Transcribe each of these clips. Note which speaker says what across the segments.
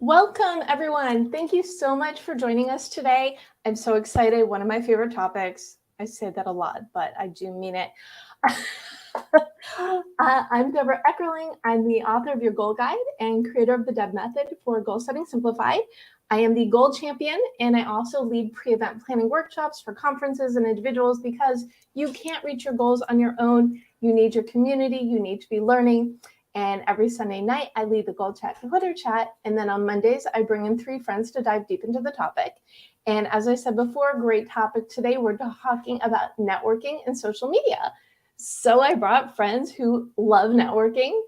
Speaker 1: Welcome, everyone. Thank you so much for joining us today. I'm so excited. One of my favorite topics. I say that a lot, but I do mean it. I'm Deborah Eckerling. I'm the author of Your Goal Guide and creator of the Deb Method for Goal Setting Simplified. I am the goal champion, and I also lead pre-event planning workshops for conferences and individuals because you can't reach your goals on your own. You need your community. You need to be learning. And every Sunday night, I lead the Goal Chat Twitter chat. And then on Mondays, I bring in 3 friends to dive deep into the topic. And as I said before, great topic today. We're talking about networking and social media. So I brought friends who love networking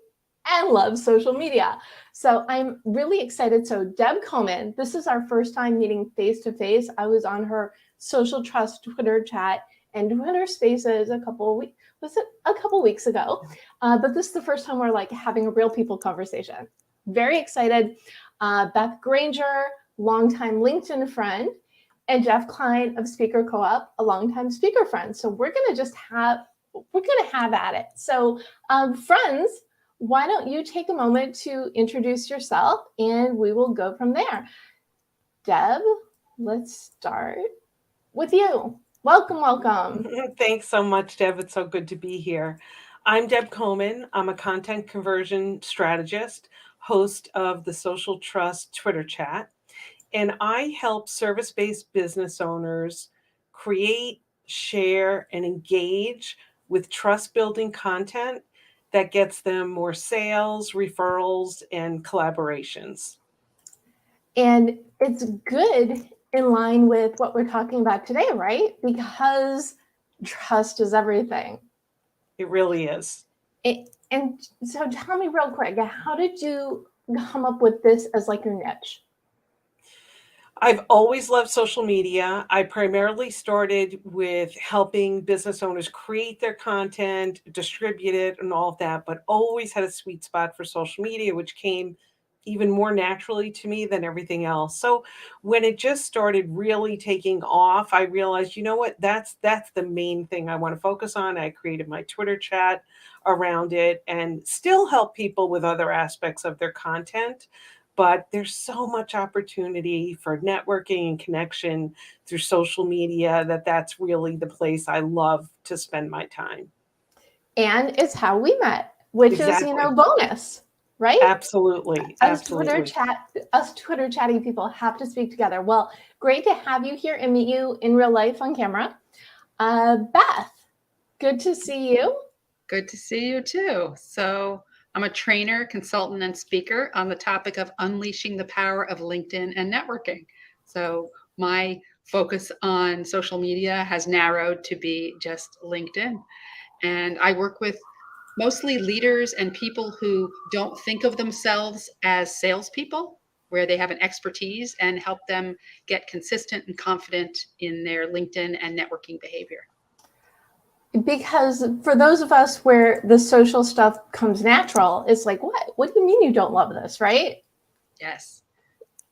Speaker 1: and love social media. So I'm really excited. So Deb Coman, this is our first time meeting face-to-face. I was on her Social Trust Twitter chat and Twitter Spaces a couple weeks ago. But this is the first time we're like having a real people conversation. Very excited. Beth Granger, longtime LinkedIn friend, and Jeff Klein of Speaker Co-op, a longtime speaker friend. So we're gonna have at it. So friends, why don't you take a moment to introduce yourself and we will go from there. Deb, let's start with you. Welcome.
Speaker 2: Thanks so much, Deb. It's so good to be here. I'm Deb Coman. I'm a content conversion strategist, host of the Social Trust Twitter chat, and I help service-based business owners create, share, and engage with trust-building content that gets them more sales, referrals, and collaborations.
Speaker 1: And it's good in line with what we're talking about today, right? Because trust is everything.
Speaker 2: It really is.
Speaker 1: And so tell me real quick, how did you come up with this as like your niche?
Speaker 2: I've always loved social media. I primarily started with helping business owners create their content, distribute it, and all of that, but always had a sweet spot for social media, which came even more naturally to me than everything else. So when it just started really taking off, I realized, you know what, that's the main thing I want to focus on. I created my Twitter chat around it and still help people with other aspects of their content, but there's so much opportunity for networking and connection through social media that's really the place I love to spend my time.
Speaker 1: And it's how we met, which is,
Speaker 2: Exactly.
Speaker 1: bonus, right?
Speaker 2: Absolutely.
Speaker 1: Us Twitter
Speaker 2: Absolutely.
Speaker 1: chatting people have to speak together. Well, great to have you here and meet you in real life on camera. Beth, good to see you.
Speaker 3: Good to see you too. So, I'm a trainer, consultant, and speaker on the topic of unleashing the power of LinkedIn and networking. So, my focus on social media has narrowed to be just LinkedIn. And I work with mostly leaders and people who don't think of themselves as salespeople, where they have an expertise, and help them get consistent and confident in their LinkedIn and networking behavior.
Speaker 1: Because for those of us where the social stuff comes natural, it's like, what do you mean you don't love this, right?
Speaker 3: Yes.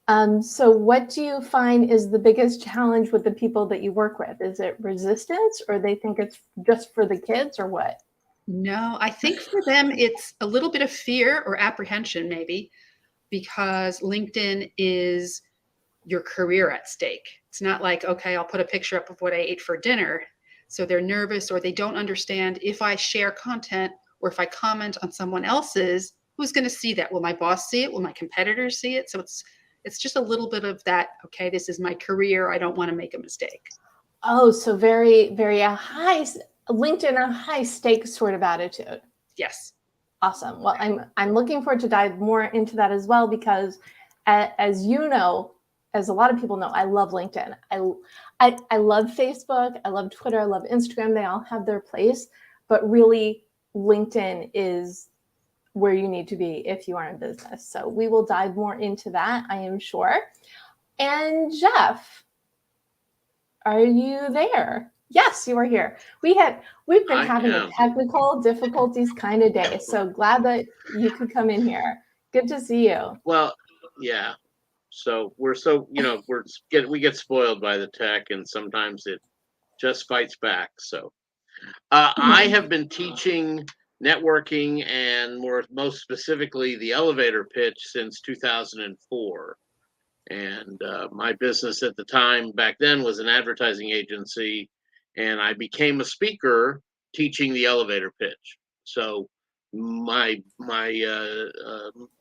Speaker 1: So what do you find is the biggest challenge with the people that you work with? Is it resistance, or they think it's just for the kids, or what?
Speaker 3: No, I think for them it's a little bit of fear or apprehension, maybe, because LinkedIn is your career at stake. It's not like, okay, I'll put a picture up of what I ate for dinner. So they're nervous, or they don't understand, if I share content or if I comment on someone else's, who's going to see that? Will my boss see it? Will my competitors see it? So it's just a little bit of that, okay, this is my career. I don't want to make a mistake.
Speaker 1: Oh, so very, very LinkedIn, a high stakes sort of attitude.
Speaker 3: Yes.
Speaker 1: Awesome. Well, I'm looking forward to dive more into that as well, because as you know, as a lot of people know, I love LinkedIn. I love Facebook. I love Twitter. I love Instagram. They all have their place, but really LinkedIn is where you need to be if you are in business. So we will dive more into that, I am sure. And Jeff, are you there? Yes, you are here. We've been having a technical difficulties kind of day, so glad that you could come in here. Good to see you.
Speaker 4: Well, yeah. So we get spoiled by the tech, and sometimes it just fights back. So I have been teaching networking and most specifically the elevator pitch since 2004. And my business at the time back then was an advertising agency, and I became a speaker teaching the elevator pitch. So my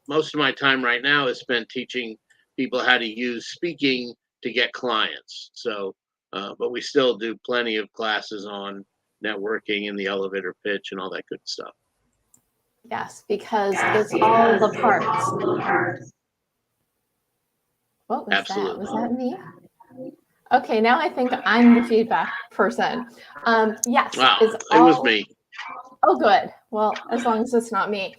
Speaker 4: most of my time right now is spent teaching people how to use speaking to get clients. So, but we still do plenty of classes on networking and the elevator pitch and all that good stuff.
Speaker 1: Yes, because it's all the parts. What was
Speaker 4: Absolutely.
Speaker 1: that? Was that me? Okay, now I think I'm the feedback person. Yes,
Speaker 4: Wow,
Speaker 1: it's
Speaker 4: it
Speaker 1: all,
Speaker 4: was me.
Speaker 1: Oh, good. Well, as long as it's not me.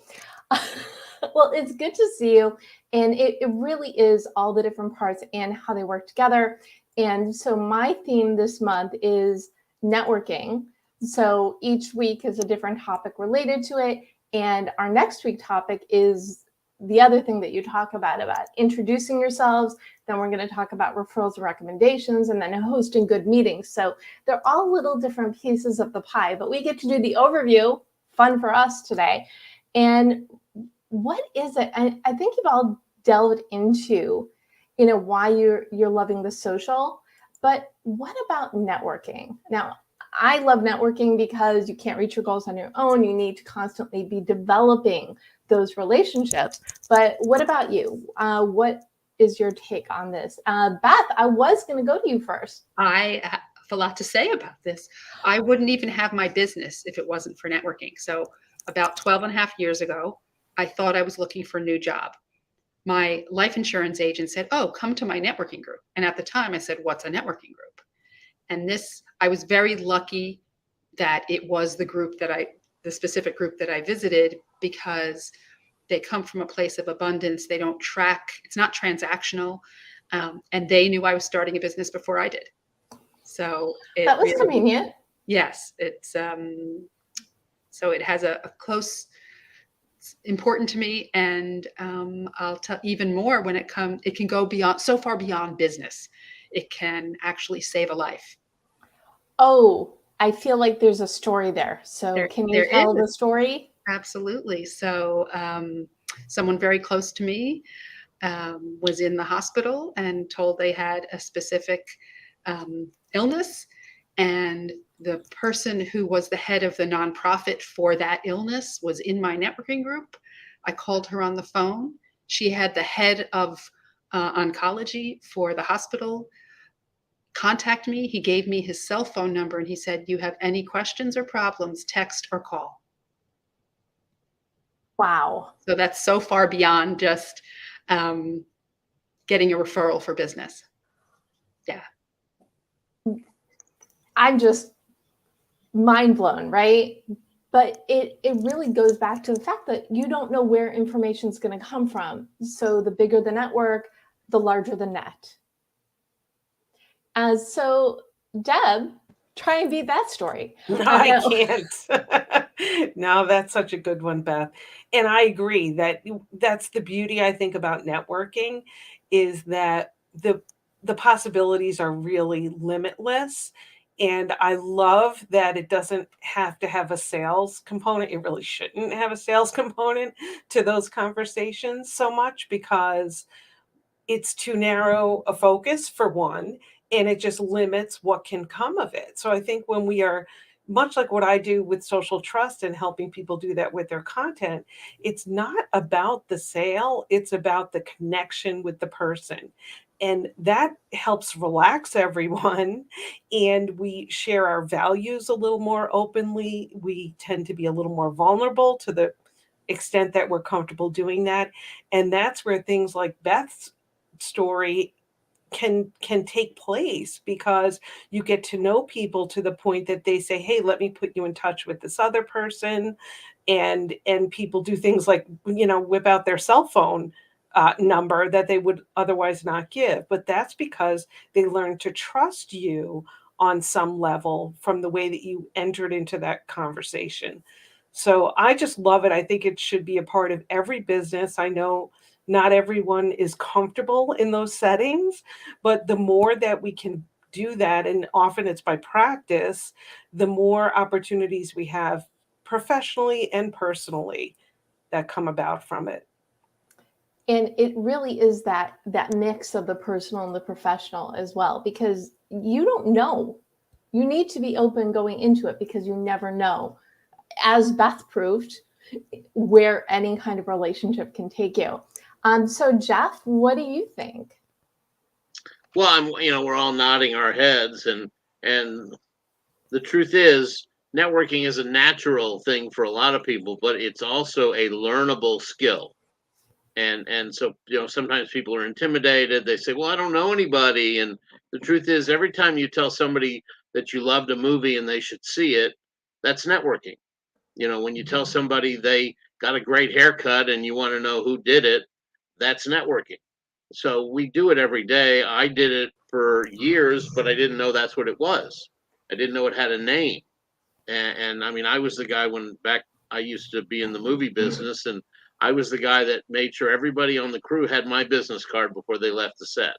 Speaker 1: Well, it's good to see you. And it really is all the different parts and how they work together. And so my theme this month is networking. So each week is a different topic related to it. And our next week topic is the other thing that you talk about introducing yourselves. Then we're going to talk about referrals and recommendations, and then hosting good meetings. So they're all little different pieces of the pie, but we get to do the overview, fun for us today. And what is it? I think you've all delved into, why you're loving the social, but what about networking? Now, I love networking because you can't reach your goals on your own. You need to constantly be developing those relationships. But what about you? What is your take on this? Beth, I was going to go to you first.
Speaker 3: I have a lot to say about this. I wouldn't even have my business if it wasn't for networking. So about 12 and a half years ago, I thought I was looking for a new job. My life insurance agent said, "Oh, come to my networking group." And at the time I said, "What's a networking group?" And I was very lucky that it was the specific group that I visited, because they come from a place of abundance. They don't track, it's not transactional. And they knew I was starting a business before I did. So
Speaker 1: that was convenient.
Speaker 3: Yes. So it has a close, important to me. And I'll tell even more when it can go beyond, so far beyond business. It can actually save a life.
Speaker 1: Oh, I feel like there's a story there. So can you tell the story?
Speaker 3: Absolutely. So someone very close to me was in the hospital and told they had a specific illness. And the person who was the head of the nonprofit for that illness was in my networking group. I called her on the phone. She had the head of oncology for the hospital contact me. He gave me his cell phone number and he said, "You have any questions or problems, text or call."
Speaker 1: Wow.
Speaker 3: So that's so far beyond just getting a referral for business. Yeah.
Speaker 1: I'm just mind blown, right? But it really goes back to the fact that you don't know where information is going to come from. So the bigger the network, the larger the net. So Deb, try and beat that story.
Speaker 2: No, I can't. No, that's such a good one, Beth. And I agree that's the beauty, I think, about networking, is that the possibilities are really limitless. And I love that it doesn't have to have a sales component. It really shouldn't have a sales component to those conversations so much, because it's too narrow a focus, for one, and it just limits what can come of it. So I think when we are, much like what I do with social trust and helping people do that with their content, it's not about the sale, it's about the connection with the person. And that helps relax everyone. And we share our values a little more openly. We tend to be a little more vulnerable to the extent that we're comfortable doing that. And that's where things like Beth's story can take place, because you get to know people to the point that they say, "Hey, let me put you in touch with this other person." And people do things like, whip out their cell phone number that they would otherwise not give. But that's because they learn to trust you on some level from the way that you entered into that conversation. So I just love it. I think it should be a part of every business. I know not everyone is comfortable in those settings, but the more that we can do that, and often it's by practice, the more opportunities we have professionally and personally, that come about from it.
Speaker 1: And it really is that mix of the personal and the professional as well, because you don't know. You need to be open going into it, because you never know, as Beth proved, where any kind of relationship can take you. So Jeff, what do you think?
Speaker 4: Well, we're all nodding our heads, and the truth is, networking is a natural thing for a lot of people, but it's also a learnable skill. And so, sometimes people are intimidated. They say, well, I don't know anybody. And the truth is, every time you tell somebody that you loved a movie and they should see it, that's networking. When you tell somebody they got a great haircut and you want to know who did it, that's networking. So we do it every day. I did it for years, but I didn't know that's what it was. I didn't know it had a name. And I was the guy I used to be in the movie business, and I was the guy that made sure everybody on the crew had my business card before they left the set.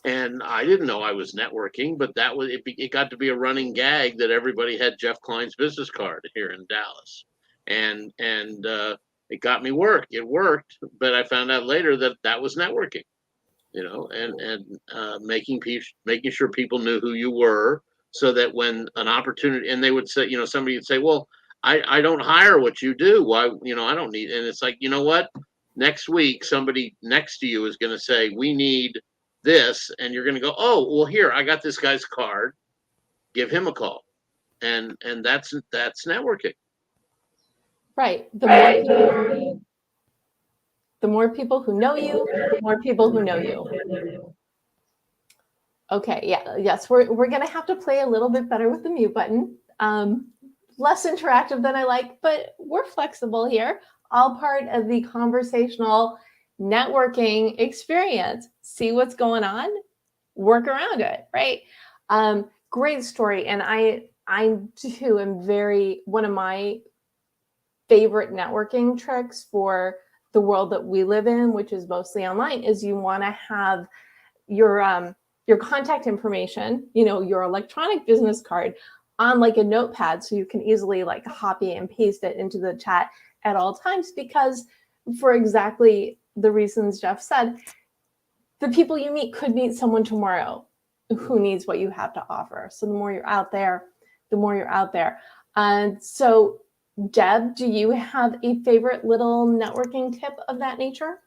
Speaker 4: And I didn't know I was networking, but it got to be a running gag that everybody had Jeff Klein's business card here in Dallas. And it got me work. It worked, but I found out later that was networking, and making sure people knew who you were, so that when an opportunity, and they would say, somebody would say, well, I don't hire what you do. Why, I don't need, and it's like, you know what? Next week, somebody next to you is going to say, we need this. And you're going to go, oh, well, here, I got this guy's card. Give him a call. And that's networking.
Speaker 1: Right. The more people who know you, the more people who know you. Okay. Yeah. Yes. We're going to have to play a little bit better with the mute button. Less interactive than I like, but we're flexible here. All part of the conversational networking experience. See what's going on, work around it, right? Great story. And I too am one of my favorite networking tricks for the world that we live in, which is mostly online, is you want to have your contact information, your electronic business card on like a notepad, so you can easily like copy and paste it into the chat at all times, because for exactly the reasons Jeff said, the people you meet could meet someone tomorrow who needs what you have to offer. So the more you're out there, the more you're out there. And so Deb, do you have a favorite little networking tip of that nature?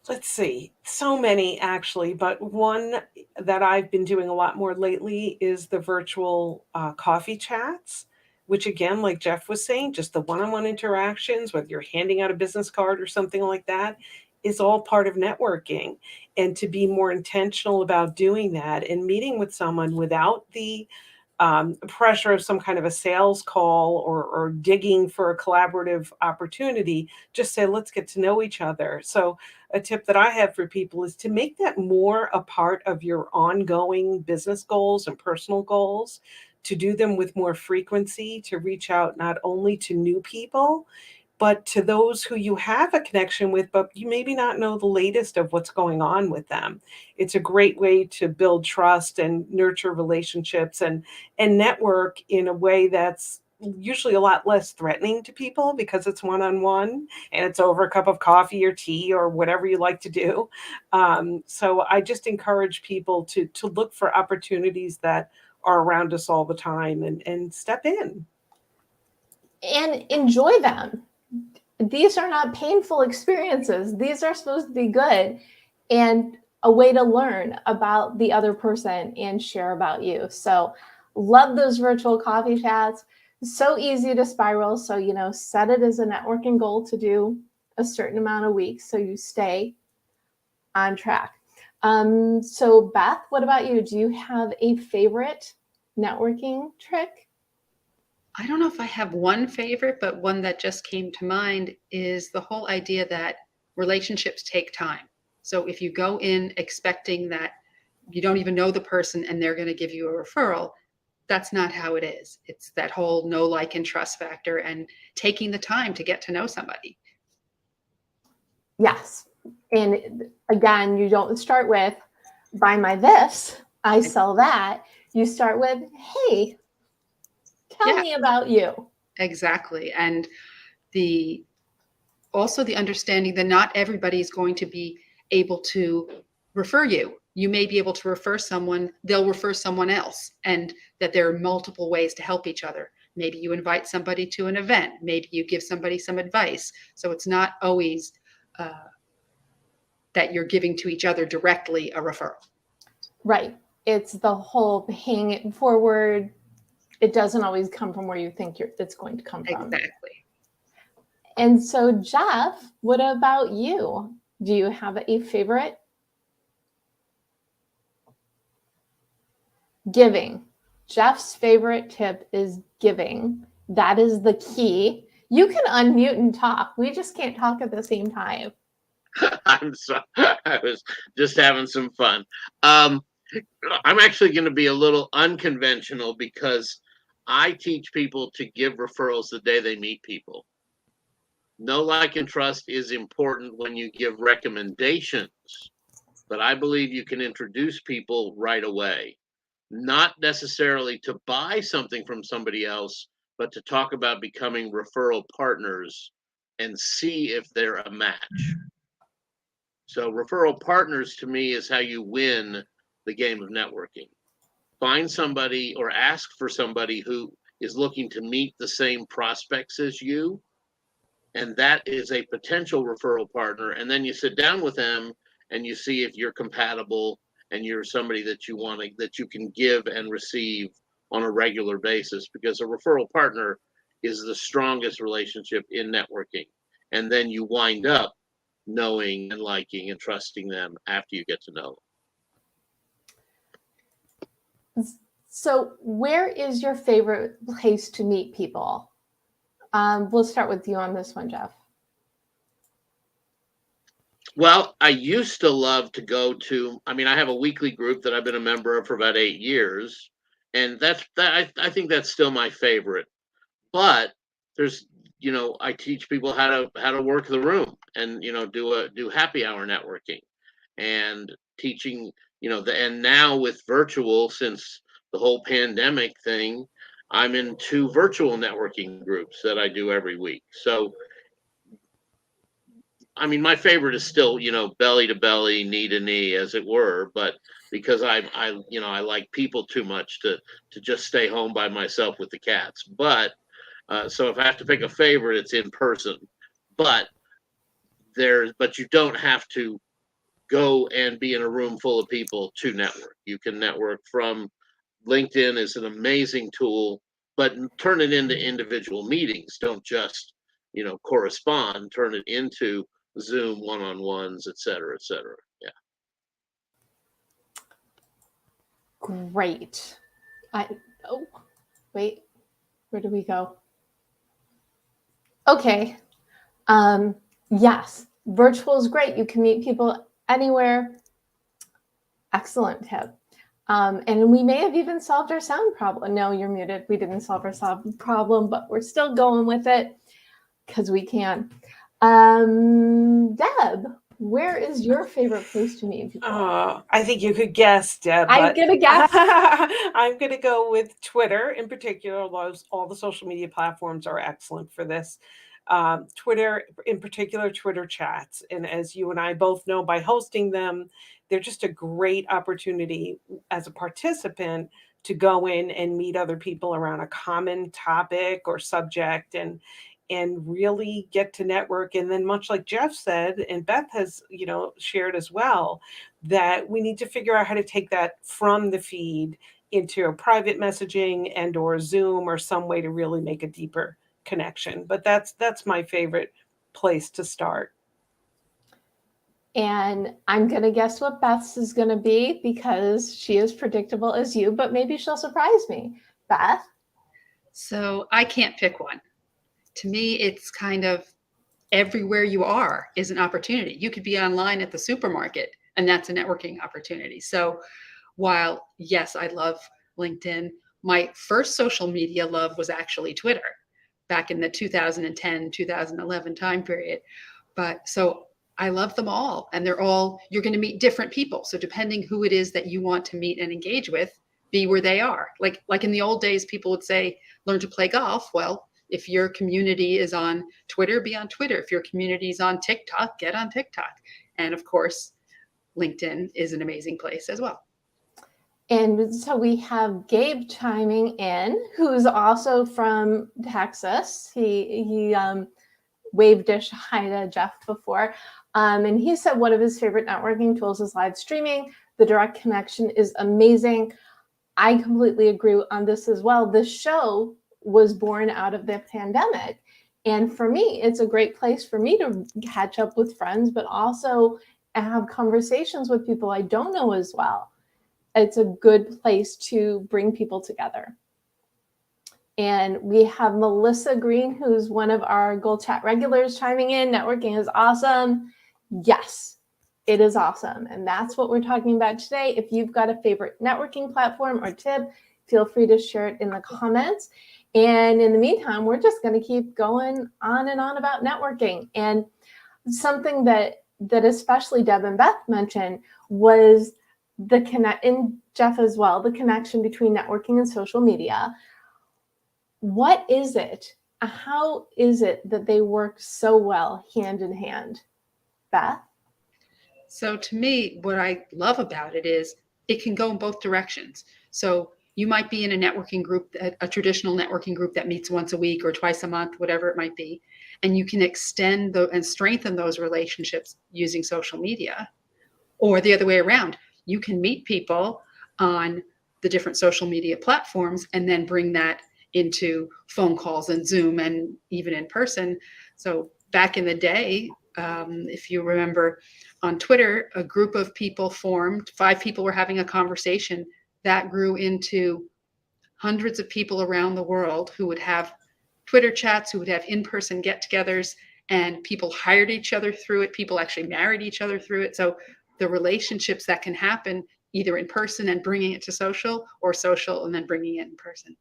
Speaker 2: Let's see, so many actually, but one that I've been doing a lot more lately is the virtual coffee chats, which again, like Jeff was saying, just the one-on-one interactions, whether you're handing out a business card or something like that, is all part of networking. And to be more intentional about doing that and meeting with someone without the pressure of some kind of a sales call or digging for a collaborative opportunity, just say, let's get to know each other. So a tip that I have for people is to make that more a part of your ongoing business goals and personal goals, to do them with more frequency, to reach out not only to new people, but to those who you have a connection with, but you maybe not know the latest of what's going on with them. It's a great way to build trust and nurture relationships and network in a way that's usually a lot less threatening to people, because it's one-on-one and it's over a cup of coffee or tea or whatever you like to do. So I just encourage people to look for opportunities that are around us all the time and step in.
Speaker 1: And enjoy them. These are not painful experiences. These are supposed to be good and a way to learn about the other person and share about you. So love those virtual coffee chats. So easy to spiral. So, set it as a networking goal to do a certain amount of weeks so you stay on track. So Beth, what about you? Do you have a favorite networking trick?
Speaker 3: I don't know if I have one favorite, but one that just came to mind is the whole idea that relationships take time. So if you go in expecting that you don't even know the person and they're going to give you a referral, that's not how it is. It's that whole know, like, and trust factor, and taking the time to get to know somebody.
Speaker 1: Yes. And again, you don't start with, buy my this, I sell that. You start with, hey, tell me about you.
Speaker 3: Exactly. And also the understanding that not everybody is going to be able to refer you. You may be able to refer someone, they'll refer someone else, and that there are multiple ways to help each other. Maybe you invite somebody to an event, maybe you give somebody some advice. So it's not always that you're giving to each other directly a referral.
Speaker 1: Right. It's the whole paying it forward. It doesn't always come from where you think it's going to come from.
Speaker 3: Exactly.
Speaker 1: And so, Jeff, what about you? Do you have a favorite? Giving. Jeff's favorite tip is giving. That is the key. You can unmute and talk. We just can't talk at the same time.
Speaker 4: I'm sorry. I was just having some fun. I'm actually going to be a little unconventional because I teach people to give referrals the day they meet people. Know, like, and trust is important when you give recommendations, but I believe you can introduce people right away, not necessarily to buy something from somebody else, but to talk about becoming referral partners and see if they're a match. So referral partners to me is how you win the game of networking. Find somebody or ask for somebody who is looking to meet the same prospects as you, and that is a potential referral partner. And then you sit down with them and you see if you're compatible and you're somebody that you want to, that you can give and receive on a regular basis, because a referral partner is the strongest relationship in networking. And then you wind up knowing and liking and trusting them after you get to know them.
Speaker 1: So where is your favorite place to meet people? We'll start with you on this one, Jeff.
Speaker 4: Well, I used to love to go to, I have a weekly group that I've been a member of for about 8 years. And I think that's still my favorite. But there's, I teach people how to work the room and, do happy hour networking and teaching, and now with virtual, since the whole pandemic thing, I'm in 2 virtual networking groups that I do every week. So, my favorite is still, belly to belly, knee to knee, as it were, but because I like people too much to just stay home by myself with the cats. But so if I have to pick a favorite, it's in person. But you don't have to go and be in a room full of people to network. You can network from LinkedIn is an amazing tool, but turn it into individual meetings. Don't just, correspond, turn it into Zoom one-on-ones, et cetera, et cetera. Yeah.
Speaker 1: Great. Oh, wait, where do we go? Okay. Yes, virtual is great. You can meet people anywhere. Excellent tip. And we may have even solved our sound problem. No, you're muted. We didn't solve our sound problem, but we're still going with it because we can. Deb, where is your favorite place to meet people?
Speaker 2: I think you could guess, Deb.
Speaker 1: I'm going to guess.
Speaker 2: I'm going to go with Twitter in particular. All the social media platforms are excellent for this. Twitter, in particular, Twitter chats. And as you and I both know by hosting them, they're just a great opportunity as a participant to go in and meet other people around a common topic or subject and really get to network. And then much like Jeff said, and Beth has, shared as well, that we need to figure out how to take that from the feed into a private messaging and or Zoom or some way to really make a deeper connection. But that's my favorite place to start.
Speaker 1: And I'm going to guess what Beth's is going to be because she is predictable as you, but maybe she'll surprise me. Beth?
Speaker 3: So I can't pick one. To me, it's kind of everywhere you are is an opportunity. You could be online at the supermarket, and that's a networking opportunity. So while, yes, I love LinkedIn, my first social media love was actually Twitter back in the 2010, 2011 time period. But so I love them all, and you're going to meet different people. So depending who it is that you want to meet and engage with, be where they are. Like in the old days, people would say, learn to play golf. Well, If your community is on Twitter, be on Twitter. If your community is on TikTok, get on TikTok. And of course, LinkedIn is an amazing place as well.
Speaker 1: And so we have Gabe chiming in, who's also from Texas. He waved hi to Jeff before. And he said one of his favorite networking tools is live streaming. The direct connection is amazing. I completely agree on this as well. This show was born out of the pandemic. And for me, it's a great place for me to catch up with friends, but also have conversations with people I don't know as well. It's a good place to bring people together. And we have Melissa Green, who's one of our Gold Chat regulars, chiming in. Networking is awesome. Yes, it is awesome. And that's what we're talking about today. If you've got a favorite networking platform or tip, feel free to share it in the comments. And in the meantime, we're just going to keep going on and on about networking. And something that especially Deb and Beth mentioned was the connect, and Jeff as well, the connection between networking and social media. What is it? How is it that they work so well hand in hand? Beth?
Speaker 3: So to me, what I love about it is it can go in both directions. So you might be in a networking group, a traditional networking group that meets once a week or twice a month, whatever it might be, and you can extend and strengthen those relationships using social media. Or the other way around, you can meet people on the different social media platforms and then bring that into phone calls and Zoom and even in person. So back in the day, if you remember on Twitter, a group of people formed, 5 people were having a conversation that grew into hundreds of people around the world who would have Twitter chats, who would have in-person get-togethers, and people hired each other through it. People actually married each other through it. So the relationships that can happen either in person and bringing it to social, or social and then bringing it in person.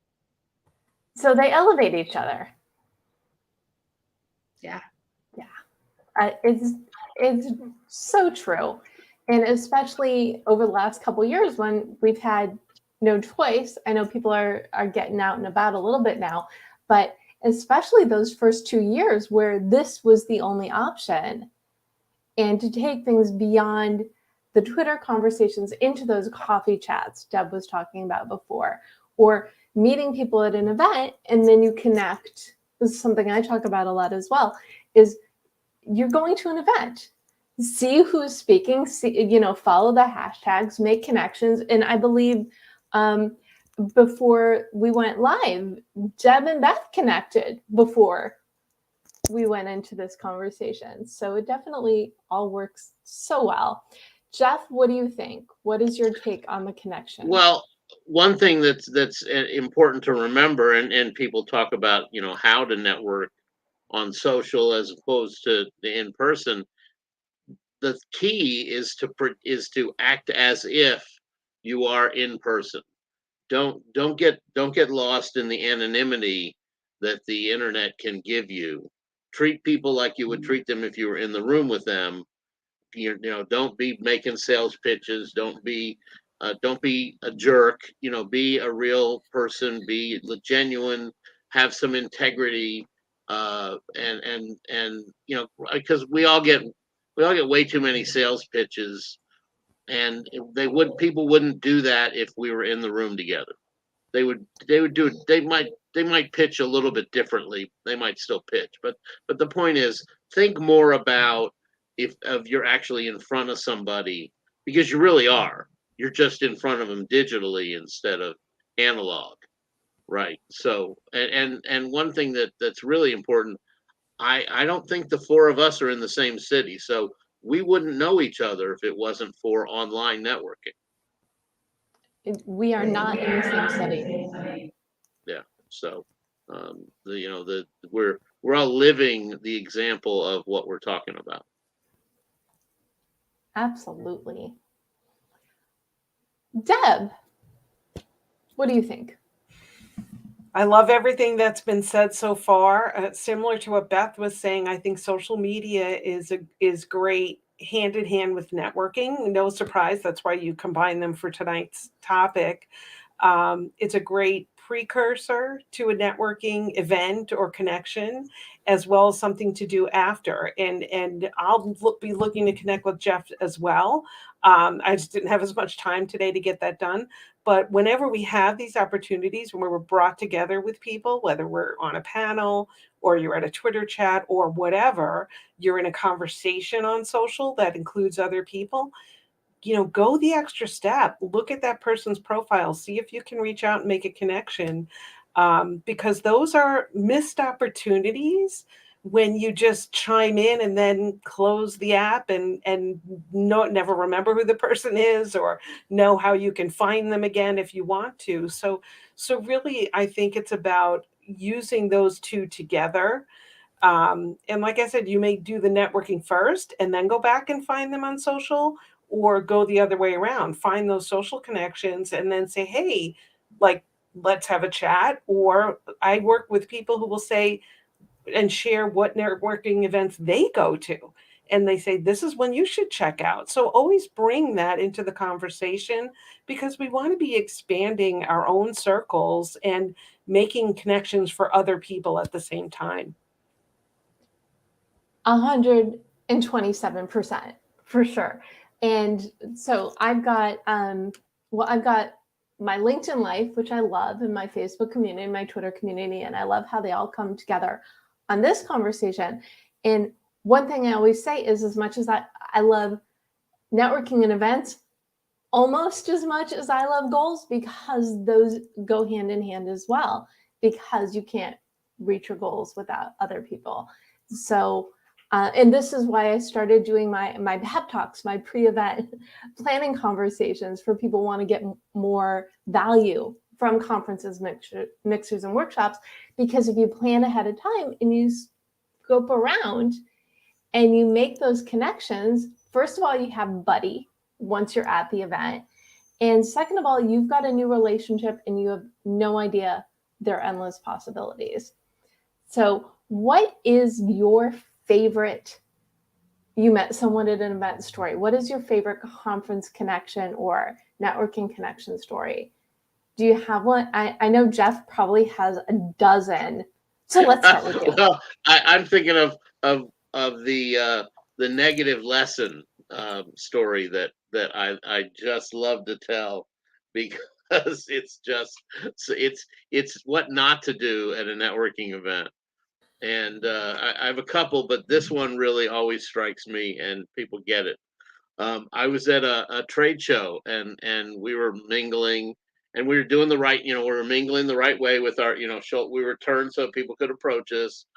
Speaker 1: So they elevate each other.
Speaker 3: Yeah.
Speaker 1: It's so true. And especially over the last couple of years when we've had no choice. I know people are getting out and about a little bit now, but especially those first 2 years where this was the only option. And to take things beyond the Twitter conversations into those coffee chats Deb was talking about before, or meeting people at an event and then you connect. This is something I talk about a lot as well, is you're going to an event, see who's speaking, follow the hashtags, make connections. And I believe before we went live, Deb and Beth connected before we went into this conversation. So it definitely all works so well. Jeff, what do you think? What is your take on the connection?
Speaker 4: Well, one thing that's important to remember, and people talk about, how to network on social as opposed to the in-person. The key is to act as if you are in person. Don't get lost in the anonymity that the internet can give you. Treat people like you would treat them if you were in the room with them. Don't be making sales pitches. Don't be a jerk. Be a real person. Be genuine. Have some integrity. Because we all get way too many sales pitches, and people wouldn't do that if we were in the room together. They would do it. They might pitch a little bit differently. They might still pitch, but the point is, think more about if you're actually in front of somebody, because you really are. You're just in front of them digitally instead of analog, right? So, and one thing that's really important, I don't think the 4 of us are in the same city, so we wouldn't know each other if it wasn't for online networking.
Speaker 1: We are not in the same city.
Speaker 4: Yeah. So, we're all living the example of what we're talking about.
Speaker 1: Absolutely. Deb, what do you think?
Speaker 2: I love everything that's been said so far. Similar to what Beth was saying, I think social media is great hand in hand with networking. No surprise, that's why you combine them for tonight's topic. It's a great precursor to a networking event or connection, as well as something to do after. And I'll be looking to connect with Jeff as well. I just didn't have as much time today to get that done. But whenever we have these opportunities, when we're brought together with people, whether we're on a panel or you're at a Twitter chat or whatever, you're in a conversation on social that includes other people, go the extra step, look at that person's profile, see if you can reach out and make a connection, because those are missed opportunities when you just chime in and then close the app and never remember who the person is or know how you can find them again if you want to. So really, I think it's about using those two together. And like I said, you may do the networking first and then go back and find them on social, or go the other way around, find those social connections and then say, hey, like, let's have a chat. Or I work with people who will say and share what networking events they go to. And they say, this is when you should check out. So always bring that into the conversation, because we want to be expanding our own circles and making connections for other people at the same time.
Speaker 1: 127% for sure. And so I've got my LinkedIn life, which I love, and my Facebook community, and my Twitter community, and I love how they all come together on this conversation. And one thing I always say is, as much as I love networking and events almost as much as I love goals, because those go hand in hand as well, because you can't reach your goals without other people. So and this is why I started doing my pep talks, my pre-event planning conversations, for people who want to get more value from conferences, mixers, and workshops. Because if you plan ahead of time and you scope around and you make those connections, first of all, you have buddy once you're at the event. And second of all, you've got a new relationship and you have no idea their endless possibilities. So what is your favorite, you met someone at an event story, what is your favorite conference connection or networking connection story? Do you have one? I know Jeff probably has a dozen. So let's start with you.
Speaker 4: Well, I'm thinking of the negative lesson story that I just love to tell, because it's what not to do at a networking event. And I have a couple, but this one really always strikes me, and people get it. I was at a trade show, and we were mingling, and we were doing the right, we were mingling the right way with our, we were turned so people could approach us.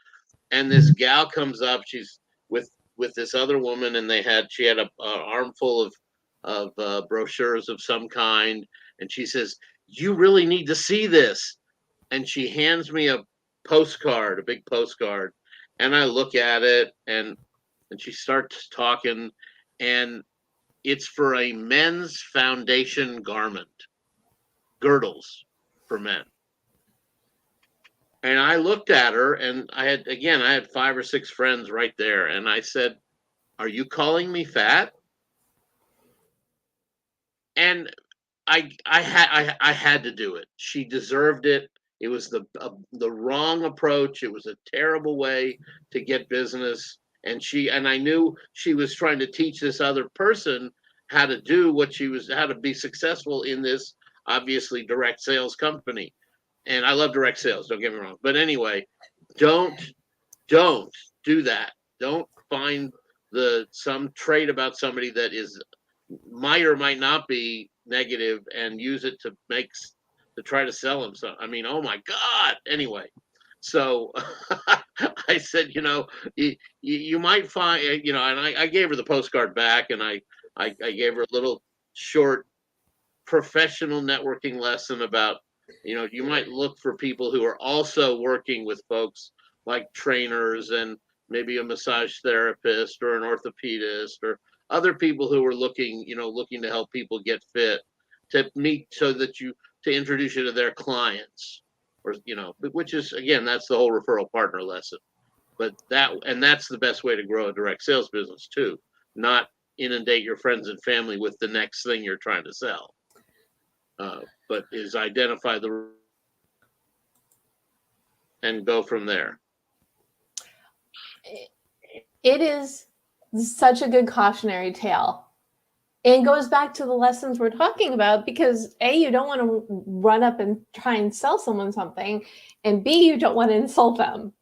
Speaker 4: And this gal comes up, she's with this other woman, and she had a armful of brochures of some kind, and she says, "You really need to see this." And she hands me a postcard, a big postcard, and I look at it, and she starts talking, and it's for a men's foundation garment, girdles for men. And I looked at her, and I had 5 or 6 friends right there, and I said, "Are you calling me fat?" And I had to do it. She deserved it. It was the wrong approach. It was a terrible way to get business. And I knew she was trying to teach this other person how to do how to be successful in this obviously direct sales company. And I love direct sales, don't get me wrong. But anyway, don't do that. Don't find some trait about somebody that might or might not be negative and use it to try to sell them something. I mean, oh my God. Anyway, so I said, you might find, and I gave her the postcard back, and I gave her a little short professional networking lesson about, you might look for people who are also working with folks like trainers and maybe a massage therapist or an orthopedist or other people who are looking to help people get fit, to meet, so that to introduce you to their clients, or, which is, again, that's the whole referral partner lesson. But that's the best way to grow a direct sales business too, not inundate your friends and family with the next thing you're trying to sell. But is identify the and go from there.
Speaker 1: It is such a good cautionary tale. And goes back to the lessons we're talking about, because A, you don't want to run up and try and sell someone something, and B, you don't want to insult them.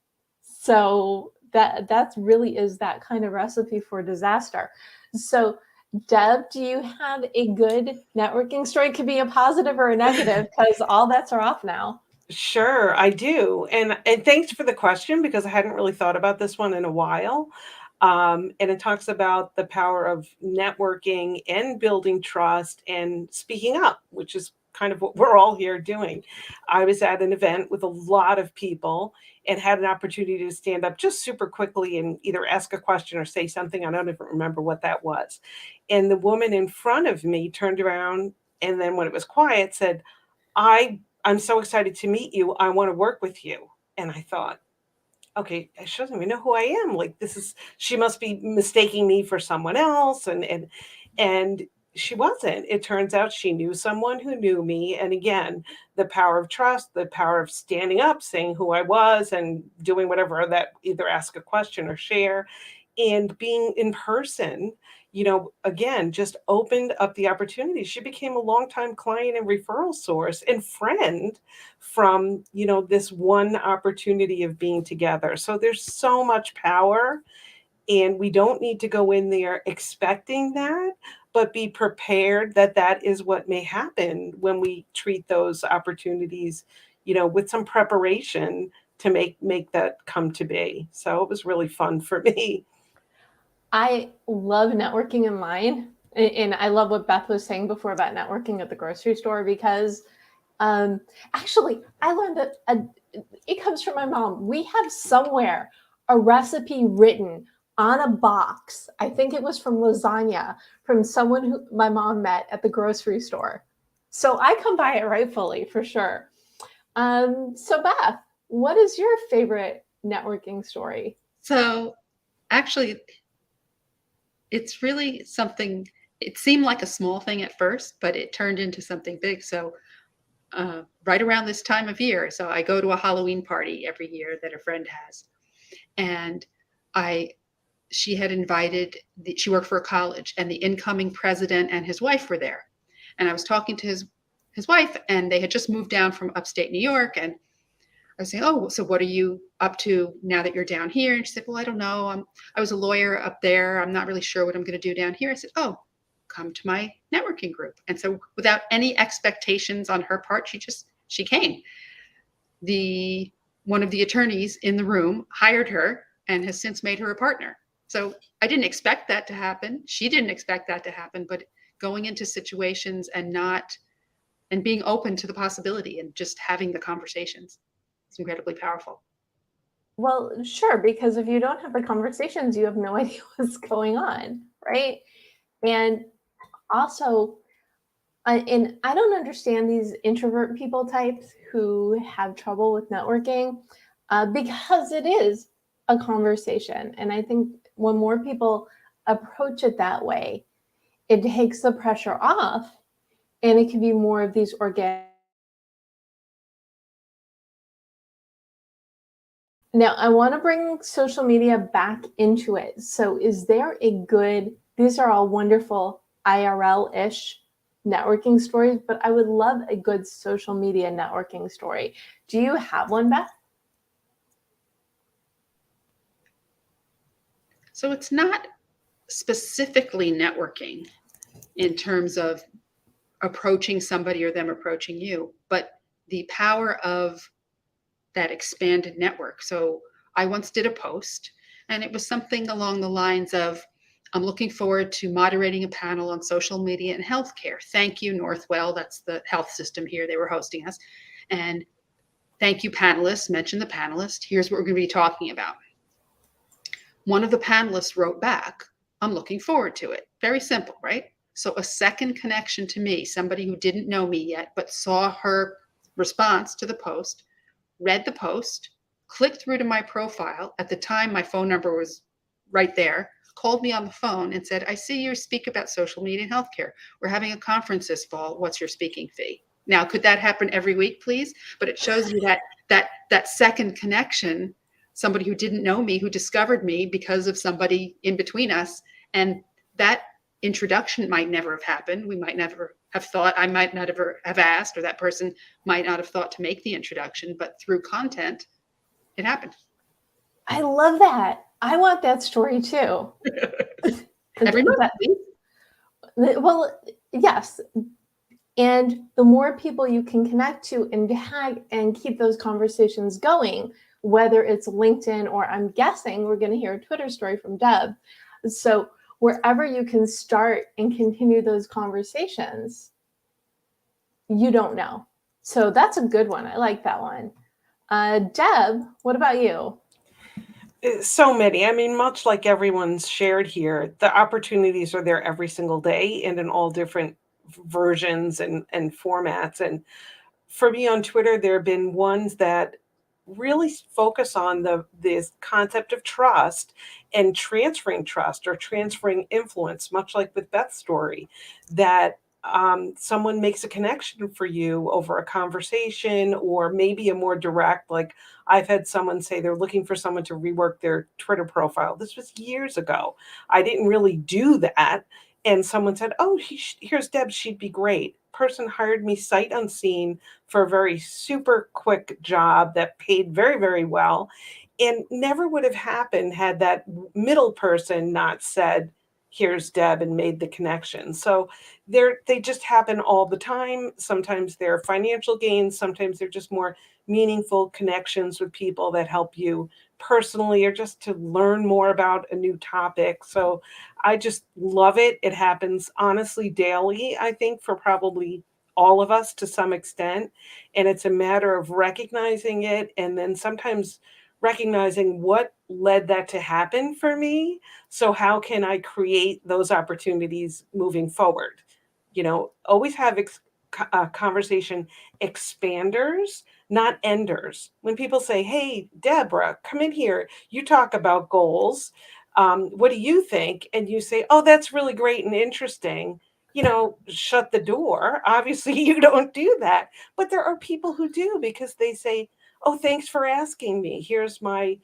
Speaker 1: So that really is that kind of recipe for disaster. So Deb, do you have a good networking story? It could be a positive or a negative, because all bets are off now.
Speaker 2: Sure, I do. And thanks for the question, because I hadn't really thought about this one in a while. And it talks about the power of networking and building trust and speaking up, which is kind of what we're all here doing. I was at an event with a lot of people and had an opportunity to stand up just super quickly and either ask a question or say something. I don't even remember what that was. And the woman in front of me turned around, and then when it was quiet, said, I'm so excited to meet you. I want to work with you. And I thought, okay, she doesn't even know who I am. Like, she must be mistaking me for someone else. And she wasn't. It turns out she knew someone who knew me. And again, the power of trust, the power of standing up, saying who I was and doing whatever, that either ask a question or share, and being in person, again, just opened up the opportunity. She became a longtime client and referral source and friend from, this one opportunity of being together. So there's so much power, and we don't need to go in there expecting that, but be prepared that that is what may happen when we treat those opportunities, with some preparation to make that come to be. So it was really fun for me.
Speaker 1: I love networking in mine. And I love what Beth was saying before about networking at the grocery store, because actually I learned that it comes from my mom. We have somewhere a recipe written on a box. I think it was from lasagna, from someone who my mom met at the grocery store. So I come by it rightfully, for sure. So Beth, what is your favorite networking story?
Speaker 3: So actually, it's really something, it seemed like a small thing at first, but it turned into something big. So right around this time of year, so I go to a Halloween party every year that a friend has. And she had invited, she worked for a college, and the incoming president and his wife were there. And I was talking to his wife, and they had just moved down from upstate New York. And I was saying, oh, so what are you up to now that you're down here? And she said, well, I don't know. I was a lawyer up there. I'm not really sure what I'm going to do down here. I said, oh, come to my networking group. And so without any expectations on her part, she came. One of the attorneys in the room hired her and has since made her a partner. So I didn't expect that to happen. She didn't expect that to happen, but going into situations and being open to the possibility and just having the conversations, it's incredibly powerful.
Speaker 1: Well, sure, because if you don't have the conversations, you have no idea what's going on, right? And also, and I don't understand these introvert people types who have trouble with networking, because it is a conversation. And I think when more people approach it that way, it takes the pressure off, and it can be more of these organic. Now, I want to bring social media back into it. So is there these are all wonderful IRL-ish networking stories, but I would love a good social media networking story. Do you have one, Beth?
Speaker 3: So it's not specifically networking in terms of approaching somebody or them approaching you, but the power of that expanded network. So I once did a post, and it was something along the lines of, I'm looking forward to moderating a panel on social media and healthcare. Thank you, Northwell. That's the health system here. They were hosting us. And thank you, panelists. Mention the panelist. Here's what we're going to be talking about. One of the panelists wrote back, I'm looking forward to it. Very simple, right? So a second connection to me, somebody who didn't know me yet, but saw her response to the post, read the post, clicked through to my profile. At the time, my phone number was right there, called me on the phone and said, I see you speak about social media and healthcare. We're having a conference this fall. What's your speaking fee? Now, could that happen every week, please? But it shows you that that second connection, somebody who didn't know me, who discovered me because of somebody in between us. And that introduction might never have happened. We might never have thought, I might not ever have asked, or that person might not have thought to make the introduction, but through content, it happened.
Speaker 1: I love that. I want that story too.
Speaker 3: Every month.
Speaker 1: Well, yes. And the more people you can connect to and tag and keep those conversations going, whether it's LinkedIn or I'm guessing we're going to hear a Twitter story from Deb. So wherever you can start and continue those conversations, you don't know. So that's a good one. I like that one. Deb, what about you?
Speaker 2: So many. I mean, much like everyone's shared here, the opportunities are there every single day and in all different versions and formats. And for me on Twitter, there have been ones that really focus on this concept of trust and transferring trust or transferring influence, much like with Beth's story, that someone makes a connection for you over a conversation or maybe a more direct, like I've had someone say they're looking for someone to rework their Twitter profile. This was years ago. I didn't really do that. And someone said, oh, here's Deb, she'd be great. Person hired me sight unseen for a very super quick job that paid very, very well, and never would have happened had that middle person not said, here's Deb, and made the connection. So they just happen all the time. Sometimes they're financial gains. Sometimes they're just more meaningful connections with people that help you personally or just to learn more about a new topic. So I just love it. It happens honestly daily, I think, for probably all of us to some extent. And it's a matter of recognizing it and then sometimes recognizing what led that to happen for me. So how can I create those opportunities moving forward? You know, always have conversation expanders, not enders. When people say, hey, Deborah, come in here, you talk about goals. What do you think? And you say, oh, that's really great and interesting. You know, shut the door. Obviously, you don't do that. But there are people who do because they say, oh, thanks for asking me. Here's my,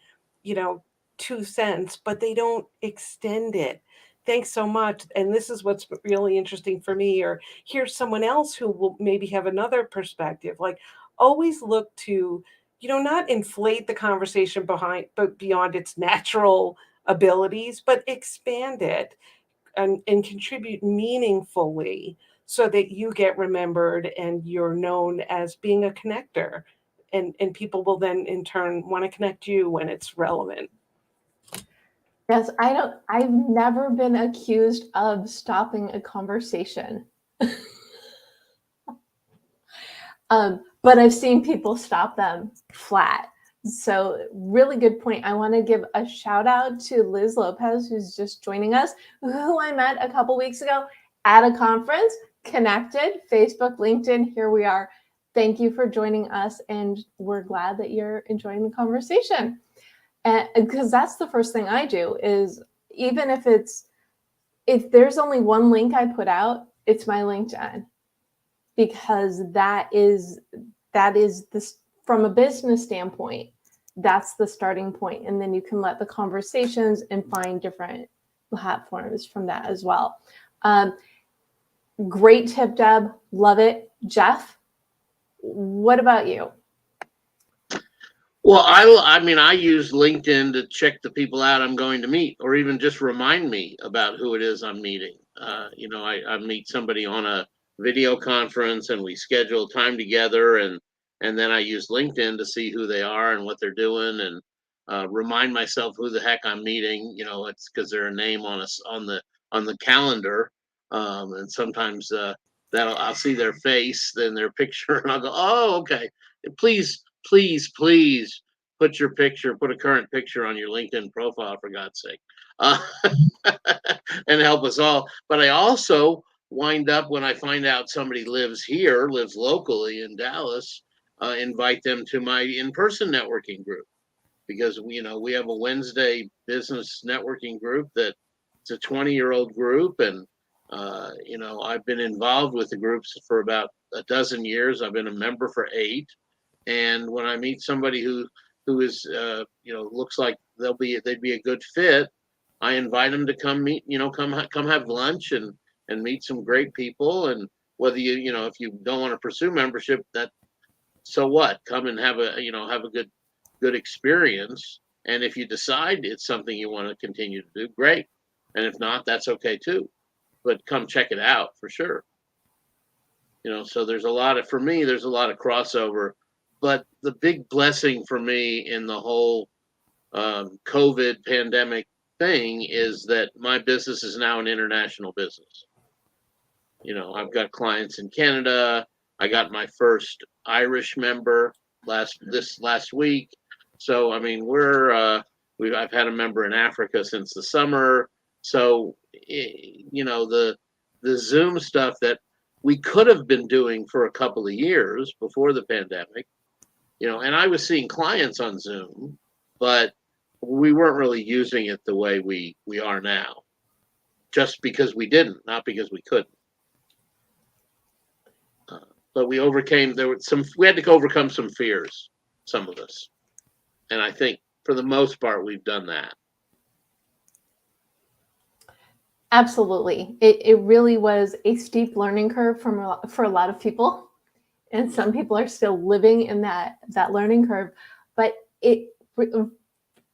Speaker 2: 2 cents, but they don't extend it. Thanks so much. And this is what's really interesting for me. Or here's someone else who will maybe have another perspective. Like always look to, not inflate the conversation but beyond its natural abilities, but expand it and contribute meaningfully so that you get remembered and you're known as being a connector. And people will then in turn want to connect you when it's relevant.
Speaker 1: Yes, I've never been accused of stopping a conversation. But I've seen people stop them flat. So really good point. I want to give a shout out to Liz Lopez, who's just joining us, who I met a couple weeks ago at a conference, connected, Facebook, LinkedIn, here we are. Thank you for joining us. And we're glad that you're enjoying the conversation. And because that's the first thing I do is even if there's only one link I put out, it's my LinkedIn, because that is this from a business standpoint, that's the starting point. And then you can let the conversations and find different platforms from that as well. Great tip, Deb. Love it. Jeff, what about you?
Speaker 4: Well, I use LinkedIn to check the people out I'm going to meet, or even just remind me about who it is I'm meeting. I meet somebody on a video conference and we schedule time together, and then I use LinkedIn to see who they are and what they're doing, and remind myself who the heck I'm meeting. It's because they're a name on the calendar, and sometimes I'll see their face, then their picture, and I'll go, oh, okay. Please put a current picture on your LinkedIn profile, for God's sake, and help us all. But I also wind up, when I find out somebody lives locally in Dallas, invite them to my in-person networking group, because we have a Wednesday business networking group that it's a 20-year-old group, and I've been involved with the groups for about a dozen years. I've been a member for 8. And when I meet somebody who is, looks like they'd be a good fit, I invite them to come meet, come have lunch and meet some great people. And whether if you don't want to pursue membership, that so what? Come and have a good experience. And if you decide it's something you want to continue to do, great. And if not, that's okay too. But come check it out for sure. So there's a lot of crossover. But the big blessing for me in the whole COVID pandemic thing is that my business is now an international business. I've got clients in Canada. I got my first Irish member last week. So I mean, I've had a member in Africa since the summer. So the Zoom stuff that we could have been doing for a couple of years before the pandemic, and I was seeing clients on Zoom, but we weren't really using it the way we are now, just because we didn't, not because we couldn't. But we had to overcome some fears, some of us. And I think for the most part, we've done that.
Speaker 1: Absolutely. It really was a steep learning curve for a lot of people. And some people are still living in that learning curve. But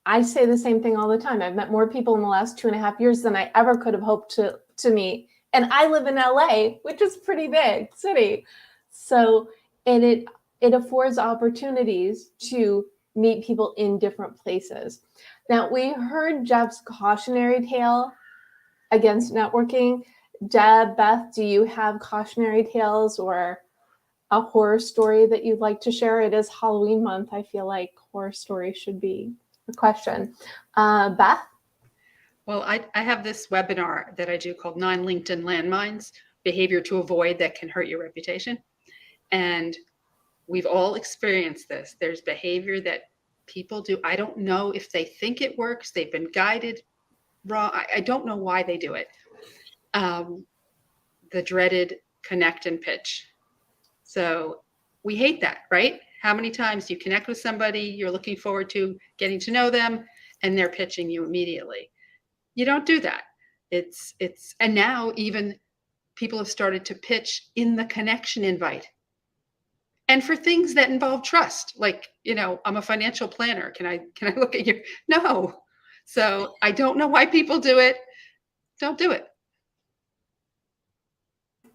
Speaker 1: I say the same thing all the time. I've met more people in the last 2.5 years than I ever could have hoped to meet. And I live in LA, which is a pretty big city. So, and it affords opportunities to meet people in different places. Now, we heard Jeff's cautionary tale against networking. Deb, Beth, do you have cautionary tales or a horror story that you'd like to share? It is Halloween month. I feel like horror story should be a question. Beth?
Speaker 3: Well, I have this webinar that I do called 9 LinkedIn Landmines, Behavior to Avoid That Can Hurt Your Reputation. And we've all experienced this. There's behavior that people do. I don't know if they think it works. They've been guided wrong. I don't know why they do it. The dreaded connect and pitch. So we hate that, right? How many times do you connect with somebody, you're looking forward to getting to know them, and they're pitching you immediately? You don't do that. And now even people have started to pitch in the connection invite. And for things that involve trust, like, I'm a financial planner. Can I look at you? No. So I don't know why people do it. Don't do it.